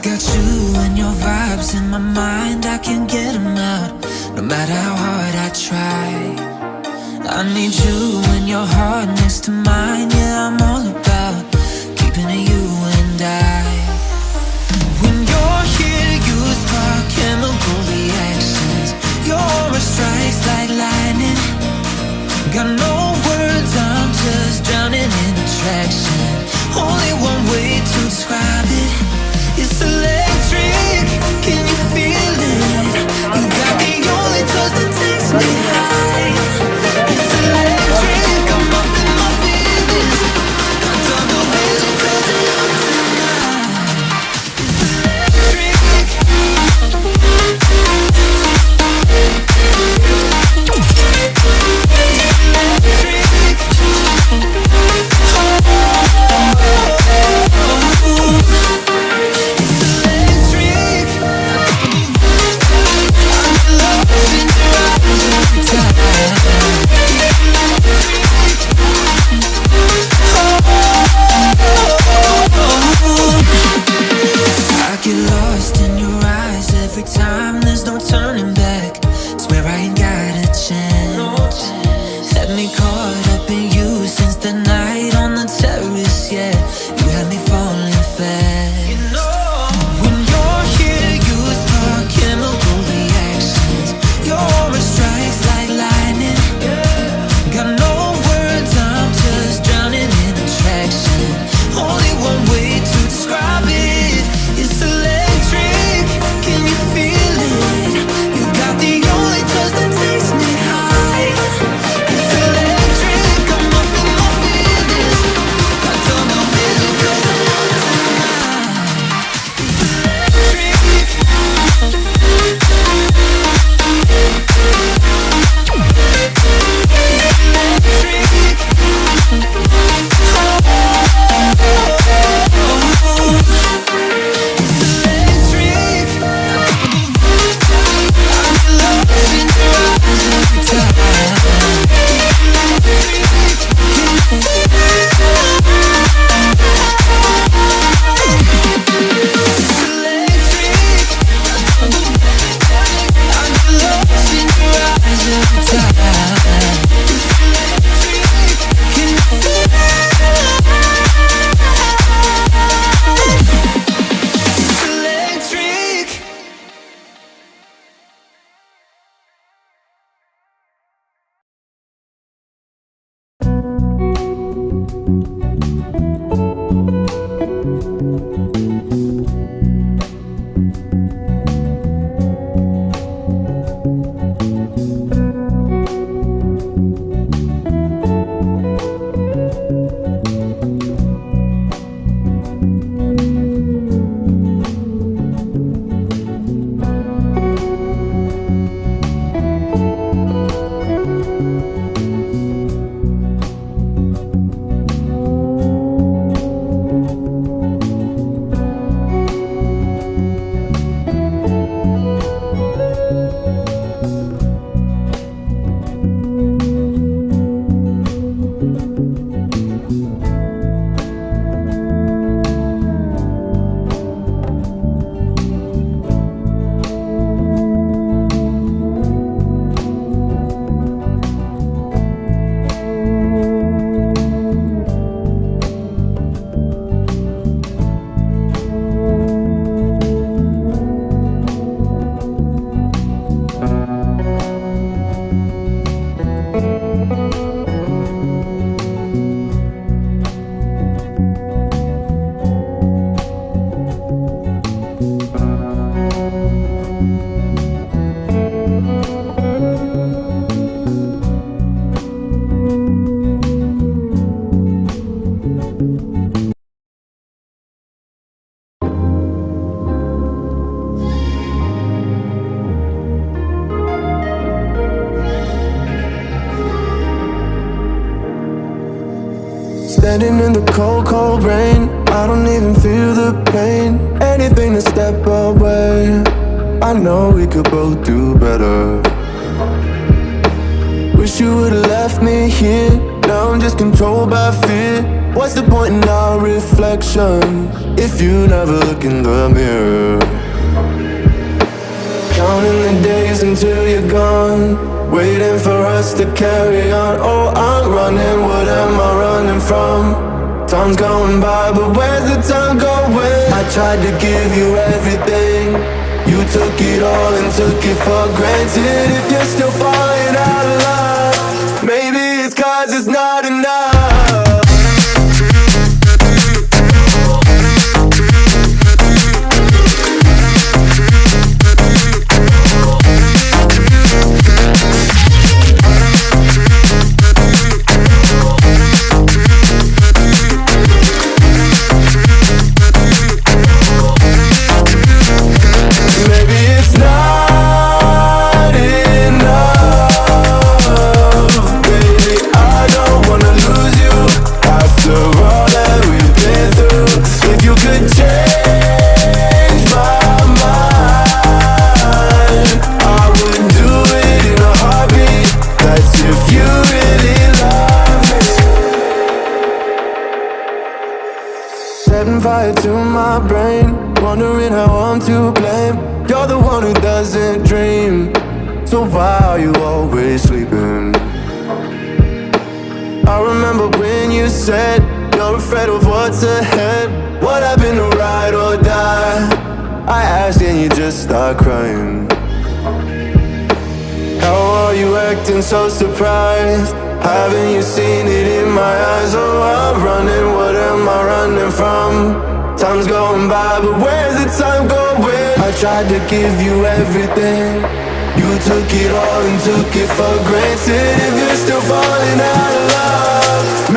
got you and your vibes in my mind, I can't get them out, no matter how hard I try. I need you and your heart next to mine, yeah, I'm all about keeping it you and I. When you're here, you spark chemical reactions. Your aura strikes like lightning. Got no words, I'm just drowning in attraction. Only one way to describe it. It's electric, can you feel it? You got the only touch that takes me high. It's electric, I'm up in my feelings. Got double vision 'cause you're up tonight. It's electric. Standing in the cold, cold rain, I don't even feel the pain. Anything to step away, I know we could both do better. Wish you would've left me here, now I'm just controlled by fear. What's the point in our reflection if you never look in the mirror? Counting the days until you're gone, waiting for us to carry on. Oh, I'm running, what am I running from? Time's going by, but where's the time going? I tried to give you everything, you took it all and took it for granted. If you're still falling out of love, maybe it's 'cause it's not enough. Setting fire to my brain, wondering how I'm to blame. You're the one who doesn't dream, so why are you always sleeping? I remember when you said you're afraid of what's ahead. What happened to ride or die? I asked and you just start crying. How are you acting so surprised? Haven't you seen it in my eyes? Oh, I'm running, what am I running from? Time's going by, but where's the time going? I tried to give you everything, you took it all and took it for granted. If you're still falling out of love,